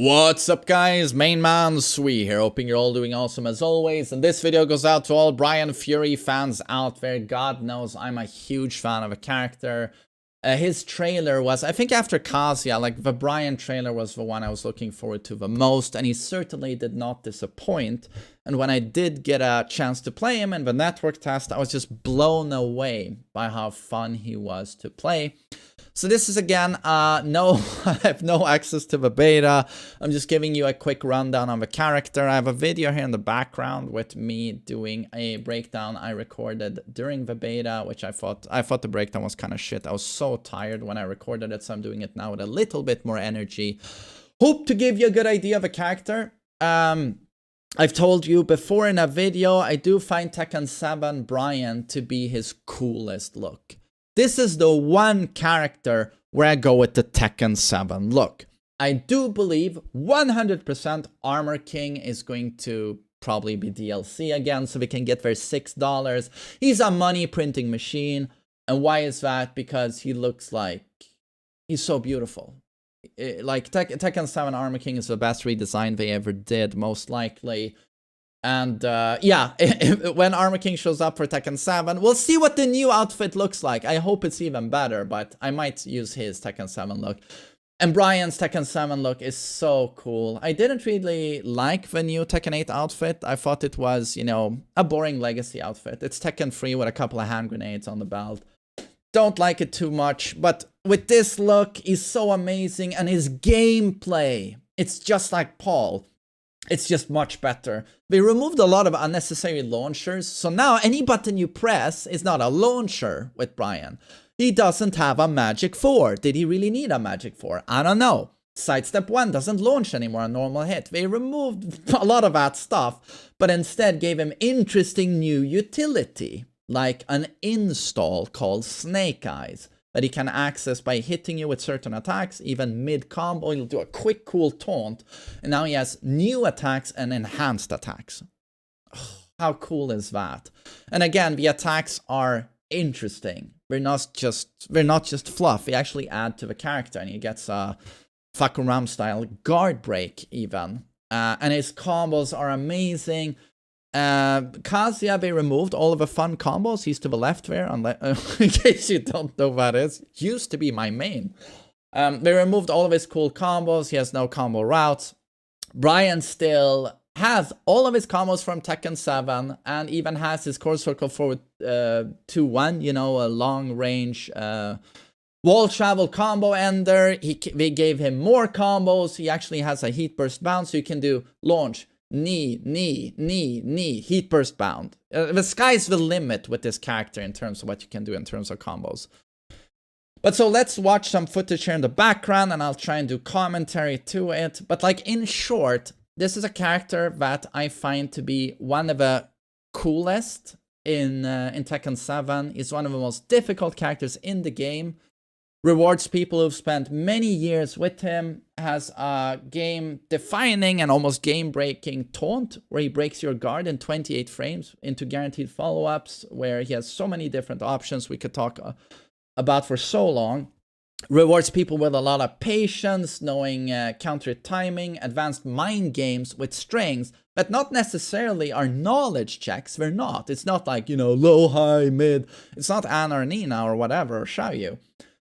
What's up guys, MainManSWE here, hoping you're all doing awesome as always, and this video goes out to all Bryan Fury fans out there. God knows I'm a huge fan of a character. His trailer was, I think after Kazuya, like the Bryan trailer was the one I was looking forward to the most, and he certainly did not disappoint. And when I did get a chance to play him in the network test, I was just blown away by how fun he was to play. So this is again, no, I have no access to the beta. I'm just giving you a quick rundown on the character. I have a video here in the background with me doing a breakdown I recorded during the beta, which I thought the breakdown was kind of shit. I was so tired when I recorded it, so I'm doing it now with a little bit more energy. Hope to give you a good idea of a character. I've told you before in a video, I do find Tekken 7 Bryan to be his coolest look. This is the one character where I go with the Tekken 7 look. I do believe 100% Armor King is going to probably be DLC again, so we can get their $6. He's a money printing machine. And why is that? Because he looks like he's so beautiful. Like Tekken 7 Armor King is the best redesign they ever did, most likely. And yeah, when Armor King shows up for Tekken 7, we'll see what the new outfit looks like. I hope it's even better, but I might use his Tekken 7 look. And Bryan's Tekken 7 look is so cool. I didn't really like the new Tekken 8 outfit. I thought it was, you know, a boring legacy outfit. It's Tekken 3 with a couple of hand grenades on the belt. Don't like it too much, but with this look, he's so amazing. And his gameplay, it's just like Paul. It's just much better. They removed a lot of unnecessary launchers, so now any button you press is not a launcher with Bryan. He doesn't have a Magic 4. Did he really need a Magic 4? I don't know. Sidestep 1 doesn't launch anymore, a normal hit. They removed a lot of that stuff, but instead gave him interesting new utility, like an install called Snake Eyes, that he can access by hitting you with certain attacks, even mid-combo. He'll do a quick, cool taunt. And now he has new attacks and enhanced attacks. Oh, how cool is that? And again, the attacks are interesting. They're not just fluff. They actually add to the character, and he gets a Fakuram-style guard break, even. And his combos are amazing. Kazuya, they removed all of the fun combos. He's to the left there, in case you don't know what that is. Used to be my main. They removed all of his cool combos. He has no combo routes. Bryan still has all of his combos from Tekken 7 and even has his core circle forward 2-1, you know, a long range wall travel combo ender. They gave him more combos. He actually has a heat burst bounce, so you can do launch, knee, heat burst bound. The sky's the limit with this character in terms of what you can do in terms of combos. But so let's watch some footage here in the background, and I'll try and do commentary to it. But like in short, this is a character that I find to be one of the coolest in Tekken 7. He's one of the most difficult characters in the game. Rewards people who've spent many years with him, has a game-defining and almost game-breaking taunt, where he breaks your guard in 28 frames into guaranteed follow-ups, where he has so many different options we could talk about for so long. Rewards people with a lot of patience, knowing counter timing, advanced mind games with strings, but not necessarily are knowledge checks. They're not. It's not like, you know, low, high, mid. It's not Anna or Nina or whatever, or Xiaoyu.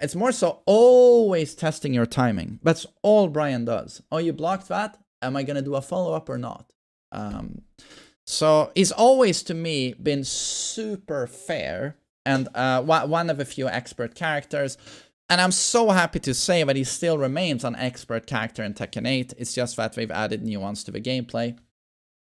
It's more so always testing your timing. That's all Bryan does. Oh, you blocked that? Am I going to do a follow-up or not? So he's always, to me, been super fair and one of a few expert characters. And I'm so happy to say that he still remains an expert character in Tekken 8. It's just that they've added nuance to the gameplay.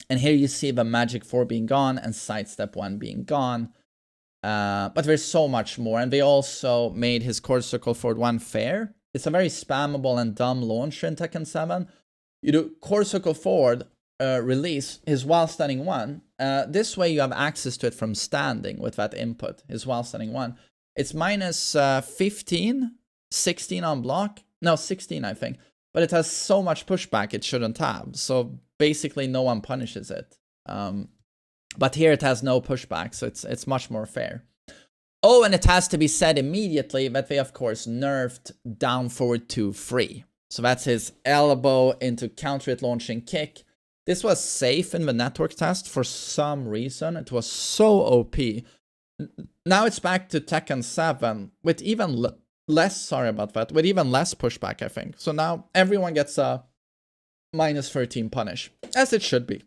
And here you see the Magic 4 being gone and Sidestep 1 being gone. But there's so much more, and they also made his core circle forward 1 fair. It's a very spammable and dumb launcher in Tekken 7. You do core circle forward, release his while standing 1. This way you have access to it from standing with that input, his while standing 1. It's minus 15, 16 on block. No, 16 I think. But it has so much pushback it shouldn't have. So basically no one punishes it. But here it has no pushback, so it's much more fair. Oh, and it has to be said immediately that they, of course, nerfed down forward 2 free. So that's his elbow into counter it launching kick. This was safe in the network test for some reason. It was so OP. Now it's back to Tekken 7 with even less, sorry about that, with even less pushback, I think. So now everyone gets a -13 punish, as it should be.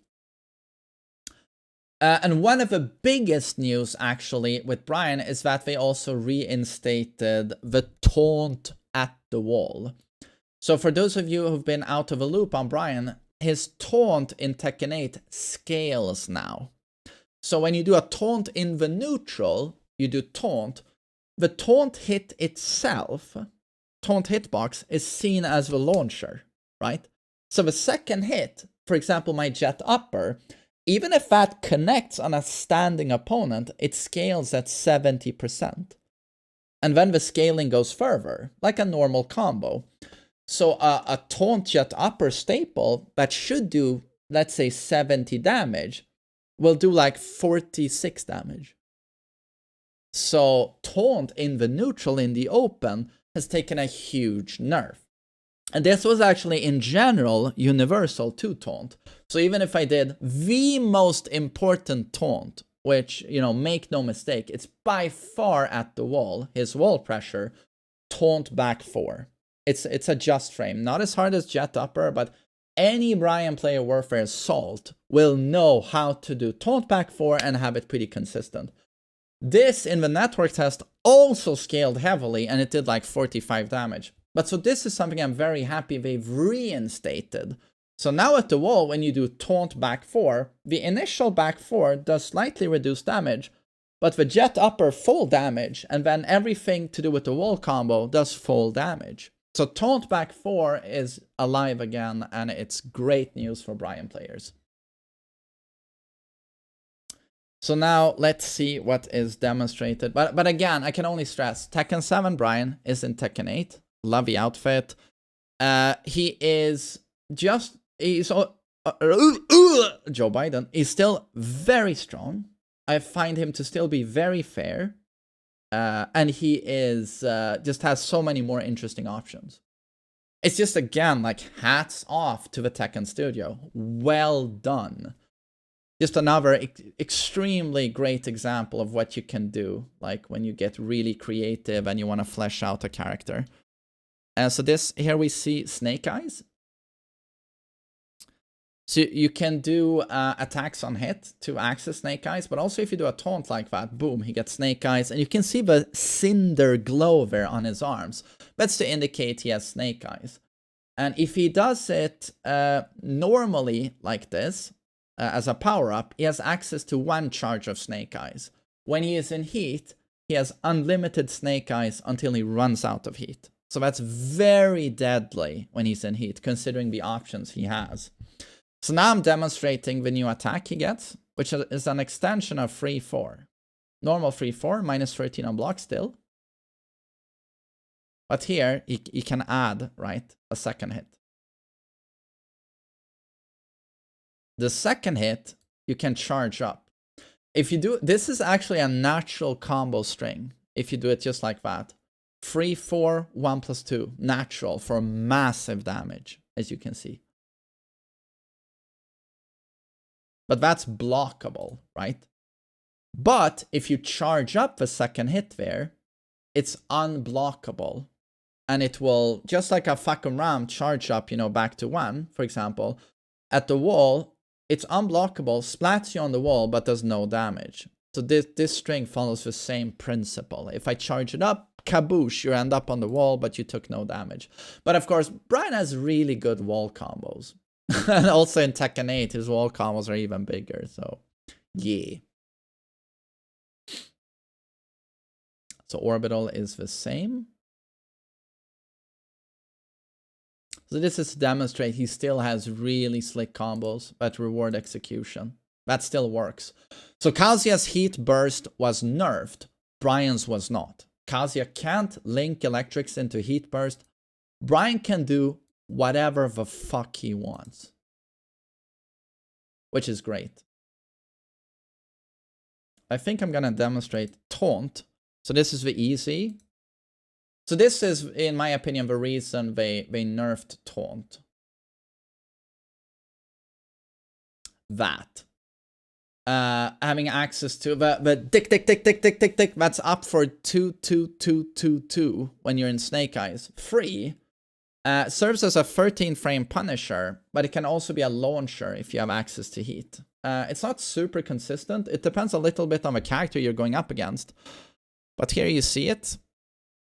And one of the biggest news, actually, with Bryan is that they also reinstated the taunt at the wall. So for those of you who've been out of a loop on Bryan, his taunt in Tekken 8 scales now. So when you do a taunt in the neutral, you do taunt. The taunt hit itself, taunt hitbox, is seen as the launcher, right? So the second hit, for example, my jet upper, even if that connects on a standing opponent, it scales at 70%. And then the scaling goes further, like a normal combo. So a taunt jet upper staple that should do, let's say, 70 damage, will do like 46 damage. So taunt in the neutral, in the open, has taken a huge nerf. And this was actually, in general, universal to taunt. So even if I did the most important taunt, which, you know, make no mistake, it's by far at the wall, his wall pressure, taunt back 4. It's a just frame. Not as hard as jet upper, but any Bryan player Warfare Salt will know how to do taunt back 4 and have it pretty consistent. This, in the network test, also scaled heavily, and it did like 45 damage. But so this is something I'm very happy they've reinstated. So now at the wall, when you do taunt back 4, the initial back 4 does slightly reduced damage, but the jet upper full damage, and then everything to do with the wall combo does full damage. So taunt back 4 is alive again, and it's great news for Bryan players. So now let's see what is demonstrated. But again, I can only stress, Tekken 7 Bryan is in Tekken 8. Love the outfit. He is just, he's Joe Biden. He's still very strong. I find him to still be very fair. And he is, just has so many more interesting options. It's just, again, like, hats off to the Tekken studio. Well done. Just another extremely great example of what you can do, like when you get really creative and you want to flesh out a character. So this, here we see Snake Eyes. So you can do attacks on hit to access Snake Eyes, but also if you do a taunt like that, boom, he gets Snake Eyes. And you can see the cinder glow there on his arms. That's to indicate he has Snake Eyes. And if he does it normally like this, as a power-up, he has access to 1 charge of Snake Eyes. When he is in heat, he has unlimited Snake Eyes until he runs out of heat. So that's very deadly when he's in heat, considering the options he has. So now I'm demonstrating the new attack he gets, which is an extension of free 4. Normal free 4, -13 on block still. But here, he can add, right, a second hit. The second hit, you can charge up. If you do, this is actually a natural combo string. If you do it just like that. Free 4, 1 + 2, natural for massive damage, as you can see. But that's blockable, right? But if you charge up the second hit there, it's unblockable. And it will, just like a fucking ram, charge up, you know, back to 1, for example. At the wall, it's unblockable, splats you on the wall, but does no damage. So this string follows the same principle. If I charge it up, kaboosh, you end up on the wall, but you took no damage. But of course, Bryan has really good wall combos. And also in Tekken 8, his wall combos are even bigger, so yeah. So orbital is the same. So this is to demonstrate he still has really slick combos that reward execution. That still works. So Kazuya's heat burst was nerfed. Bryan's was not. Kazuya can't link electrics into heat burst. Bryan can do whatever the fuck he wants. Which is great. I think I'm gonna demonstrate Taunt. So this is the easy. So this is, in my opinion, the reason they nerfed Taunt. That. Having access to the tick, that's up for 2 when you're in Snake Eyes. Free. Serves as a 13 frame punisher, but it can also be a launcher if you have access to heat. It's not super consistent. It depends a little bit on the character you're going up against. But here you see it.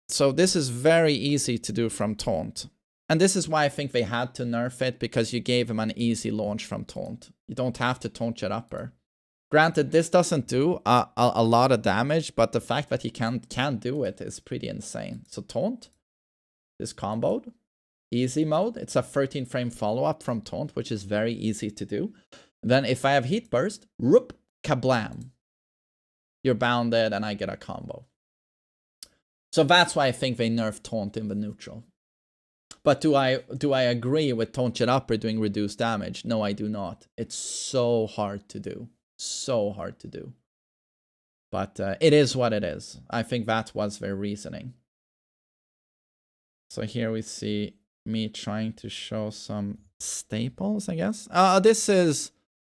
So this is very easy to do from Taunt. And this is why I think they had to nerf it, because you gave him an easy launch from Taunt. You don't have to Taunt your upper. Granted, this doesn't do a lot of damage, but the fact that he can do it is pretty insane. So Taunt is comboed. Easy mode. It's a 13 frame follow-up from Taunt, which is very easy to do. Then if I have Heat Burst, whoop, kablam. You're bounded and I get a combo. So that's why I think they nerfed Taunt in the neutral. But do I agree with Taunt your upper doing reduced damage? No, I do not. It's so hard to do. So hard to do. But it is what it is. I think that was their reasoning. So here we see me trying to show some staples, I guess.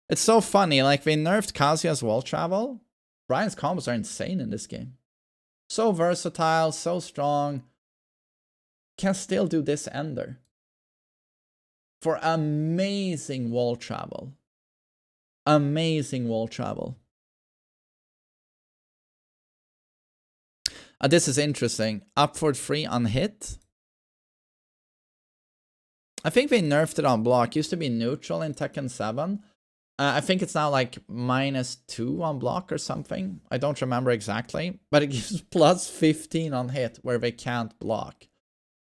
It's so funny. Like, they nerfed Kazuya's wall travel. Bryan's combos are insane in this game. So versatile, so strong. Can still do this ender. For amazing wall travel. Amazing wall travel. This is interesting. Upward free on hit. I think they nerfed it on block. Used to be neutral in Tekken 7. I think it's now like -2 on block or something. I don't remember exactly. But it gives plus 15 on hit where they can't block.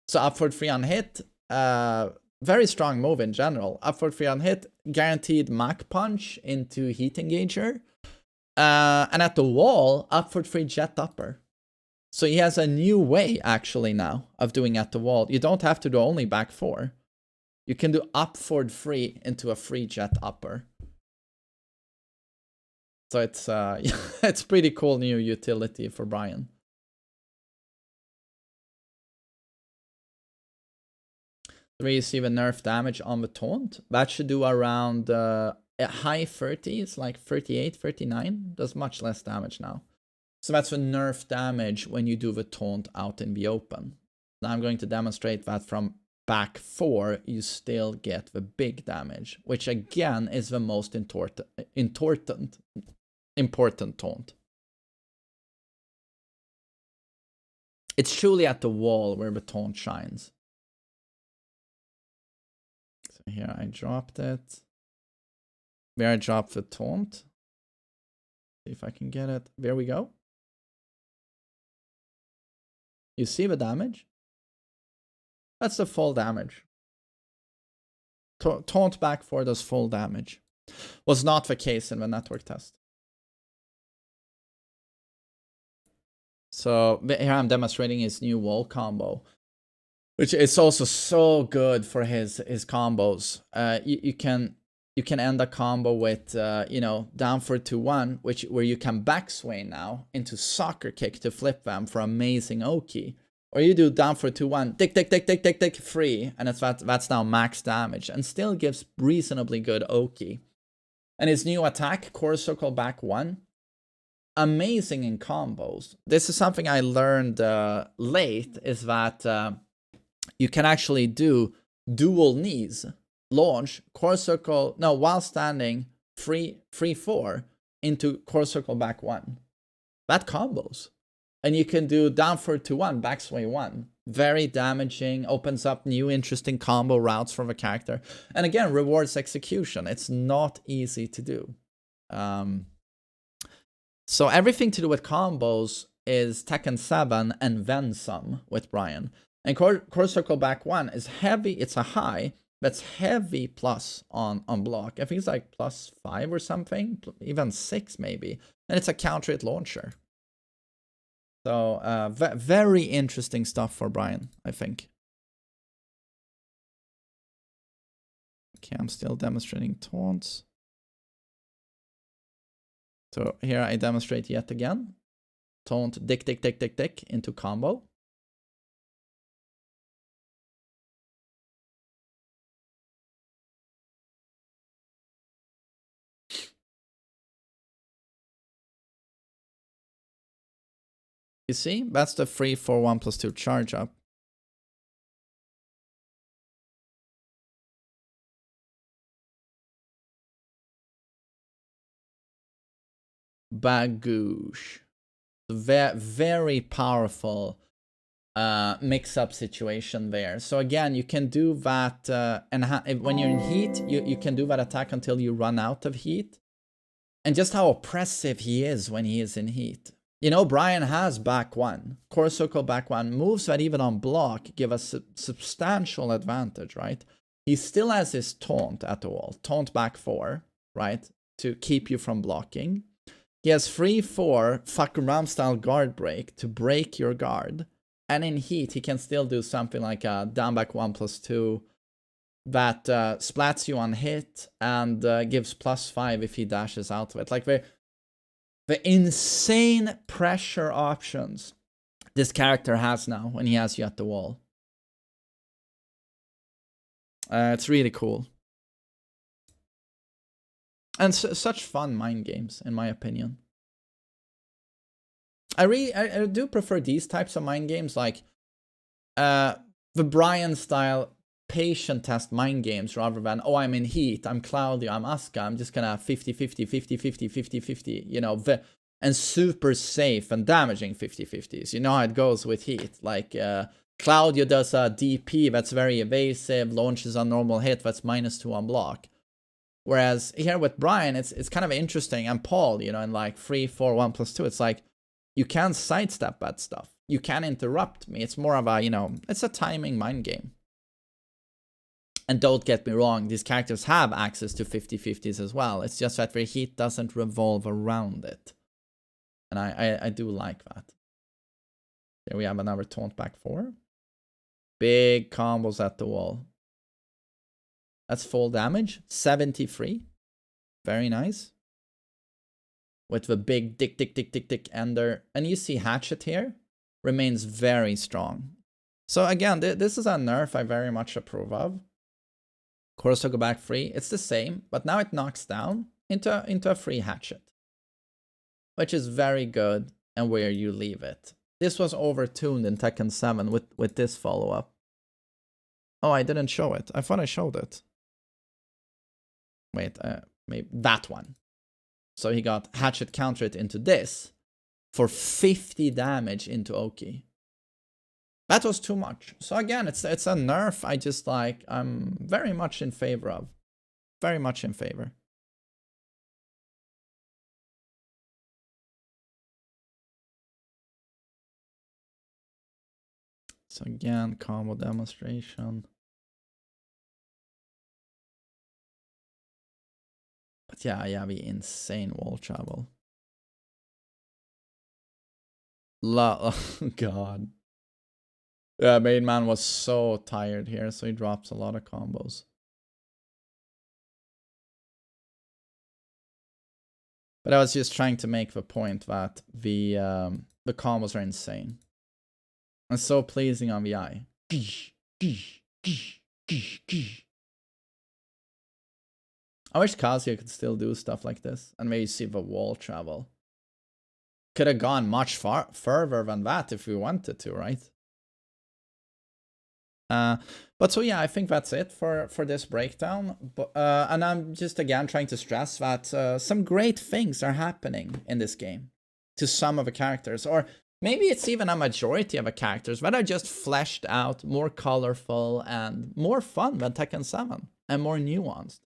So upward free on hit. Very strong move in general. Upward free on hit. Guaranteed Mach Punch into Heat Engager. And at the wall, upward free jet upper. So he has a new way actually now of doing at the wall. You don't have to do only back 4. You can do upward free into a free jet upper. So it's it's pretty cool new utility for Bryan. Where you see the nerf damage on the Taunt. That should do around high 30s, like 38, 39. Does much less damage now. So that's the nerf damage when you do the Taunt out in the open. Now I'm going to demonstrate that from back 4, you still get the big damage, which again is the most important Taunt. It's truly at the wall where the Taunt shines. So here I dropped it. Where I dropped the Taunt. See if I can get it. There we go. You see the damage? That's the full damage. Taunt back 4 does full damage. Was not the case in the network test. So here I'm demonstrating his new wall combo, which is also so good for his combos. You can end a combo with you know, down for 2-1, where you can backswing now into soccer kick to flip them for amazing Oki. Or you do down for 2-1, tick, free, and that's now max damage, and still gives reasonably good Oki. And his new attack, core circle back 1, amazing in combos. This is something I learned late, is that you can actually do dual knees, launch, core circle, no, while standing, free 4 into core circle back 1. That combos. And you can do down for 2-1, backsway 1. Very damaging, opens up new interesting combo routes for the character. And again, rewards execution. It's not easy to do. So everything to do with combos is Tekken 7 and then some with Bryan. And core circle back 1 is heavy. It's a high. That's heavy plus on block. I think it's like +5 or something. Even 6 maybe. And it's a counter hit launcher. So very interesting stuff for Bryan, I think. Okay, I'm still demonstrating taunts. So here I demonstrate yet again. Taunt, dick into combo. You see? That's the free 4/1+2 charge up. Bagoosh. Very powerful mix-up situation there. So again, you can do that, and when you're in heat, you can do that attack until you run out of heat. And just how oppressive he is when he is in heat. You know, Bryan has back 1. Core Circle back 1. Moves that even on block give us a substantial advantage, right? He still has his Taunt at the wall. Taunt back 4, right? To keep you from blocking. He has free 4 fuck around style guard break to break your guard. And in heat, he can still do something like a down back 1+2 that splats you on hit and gives +5 if he dashes out of it. Like the insane pressure options this character has now when he has you at the wall. It's really cool. And such fun mind games, in my opinion. I do prefer these types of mind games, like the Bryan style patient test mind games, rather than, oh, I'm in heat, I'm Claudio, I'm Asuka, I'm just gonna 50-50, 50-50, 50-50, you know, and super safe and damaging 50-50s. You know how it goes with heat. Like Claudio does a DP that's very evasive, launches a normal hit that's -2 on block. Whereas here with Bryan, it's kind of interesting, and Paul, you know, in like 3, 4, 1+2, it's like, you can sidestep that stuff. You can interrupt me. It's more of a, you know, it's a timing mind game. And don't get me wrong, these characters have access to 50-50s as well. It's just that their heat doesn't revolve around it. And I do like that. There we have another Taunt back 4. Big combos at the wall. That's full damage. 73. Very nice. With the big dick ender. And you see Hatchet here remains very strong. So again, this is a nerf I very much approve of. Chorus to go back free. It's the same, but now it knocks down into a free Hatchet, which is very good, and where you leave it. This was overtuned in Tekken 7 with this follow-up. Oh, I didn't show it. I thought I showed it. Wait, maybe that one. So he got Hatchet counter it into this for 50 damage into Oki. That was too much. So again, it's a nerf I just like, I'm very much in favor of. Very much in favor. So again, combo demonstration. But yeah, the insane wall travel. Oh god. Yeah, main man was so tired here, so he drops a lot of combos. But I was just trying to make the point that the combos are insane. And so pleasing on the eye. I wish Kazuya could still do stuff like this, and maybe see the wall travel. Could have gone much further than that if we wanted to, right? But so yeah, I think that's it for this breakdown. And I'm just again trying to stress that some great things are happening in this game to some of the characters, or maybe it's even a majority of the characters that are just fleshed out, more colorful and more fun than Tekken 7 and more nuanced.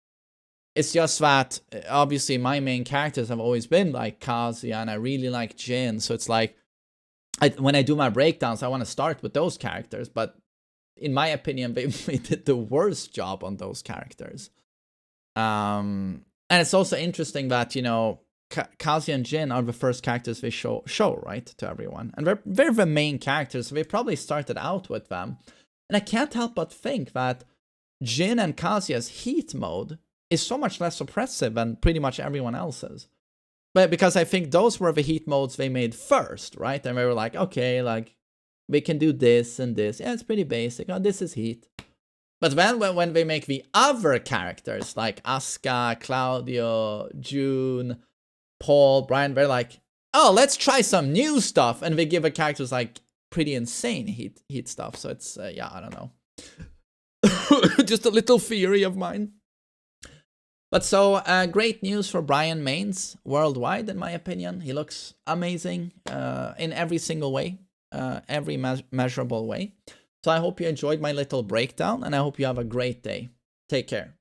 It's just that obviously my main characters have always been like Kazuya, and I really like Jin, so it's like when I do my breakdowns, I want to start with those characters, but in my opinion, they did the worst job on those characters. And it's also interesting that, you know, Kazuya and Jin are the first characters they show right, to everyone. And they're the main characters, so they probably started out with them. And I can't help but think that Jin and Kazuya's heat mode is so much less oppressive than pretty much everyone else's. But because I think those were the heat modes they made first, right? And they were like, okay, like, we can do this and this. Yeah, it's pretty basic. Oh, this is heat. But then when they make the other characters, like Asuka, Claudio, June, Paul, Bryan, they're like, oh, let's try some new stuff, and we give a characters like pretty insane heat stuff. So it's yeah, I don't know. Just a little theory of mine. But so, great news for Bryan mains worldwide, in my opinion. He looks amazing in every single way, every measurable way. So I hope you enjoyed my little breakdown, and I hope you have a great day. Take care.